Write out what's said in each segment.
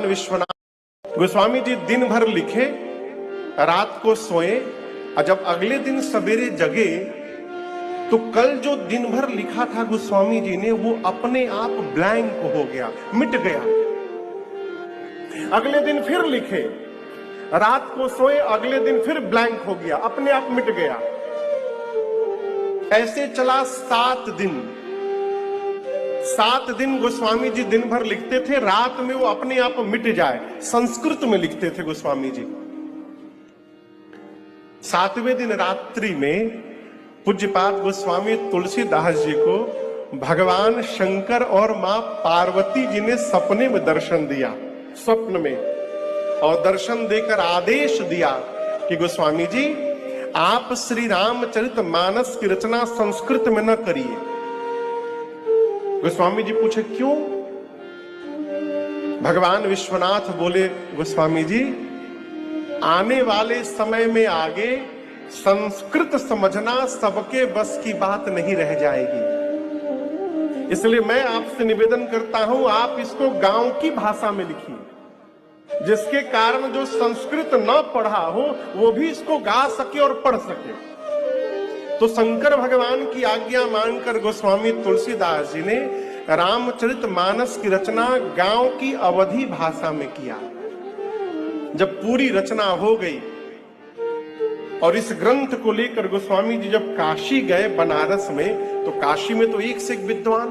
विश्वनाथ गोस्वामी जी दिन भर लिखे, रात को सोए, और जब अगले दिन सवेरे जगे तो कल जो दिन भर लिखा था गोस्वामी जी ने वो अपने आप ब्लैंक हो गया, मिट गया। अगले दिन फिर लिखे, रात को सोए, अगले दिन फिर ब्लैंक हो गया, अपने आप मिट गया। ऐसे चला 7 दिन। 7 दिन गोस्वामी जी दिन भर लिखते थे, रात में वो अपने आप मिट जाए। संस्कृत में लिखते थे गोस्वामी जी। 7वें दिन रात्रि में पूज्यपाद गोस्वामी तुलसीदास जी को भगवान शंकर और मां पार्वती जी ने सपने में दर्शन दिया, स्वप्न में, और दर्शन देकर आदेश दिया कि गोस्वामी जी आप श्री रामचरित मानस की रचना संस्कृत में न करिए। गोस्वामी जी पूछे क्यों? भगवान विश्वनाथ बोले गोस्वामी जी आने वाले समय में आगे संस्कृत समझना सबके बस की बात नहीं रह जाएगी, इसलिए मैं आपसे निवेदन करता हूं आप इसको गांव की भाषा में लिखिए, जिसके कारण जो संस्कृत न पढ़ा हो वो भी इसको गा सके और पढ़ सके। तो शंकर भगवान की आज्ञा मानकर गोस्वामी तुलसीदास जी ने रामचरित मानस की रचना गांव की अवधी भाषा में किया। जब पूरी रचना हो गई और इस ग्रंथ को लेकर गोस्वामी जी जब काशी गए बनारस में, तो काशी में तो एक से एक विद्वान,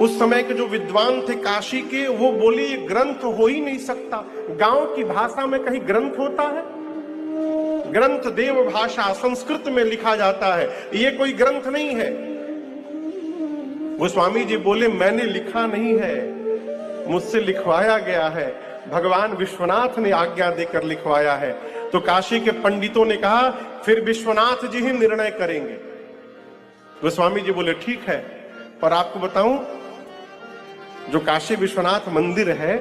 उस समय के जो विद्वान थे काशी के, वो बोले ये ग्रंथ हो ही नहीं सकता, गांव की भाषा में कहीं ग्रंथ होता है? ग्रंथ देव भाषा संस्कृत में लिखा जाता है, ये कोई ग्रंथ नहीं है। गोस्वामी जी बोले मैंने लिखा नहीं है, मुझसे लिखवाया गया है, भगवान विश्वनाथ ने आज्ञा देकर लिखवाया है। तो काशी के पंडितों ने कहा फिर विश्वनाथ जी ही निर्णय करेंगे। गोस्वामी जी बोले ठीक है, पर आपको बताऊं जो काशी विश्वनाथ मंदिर है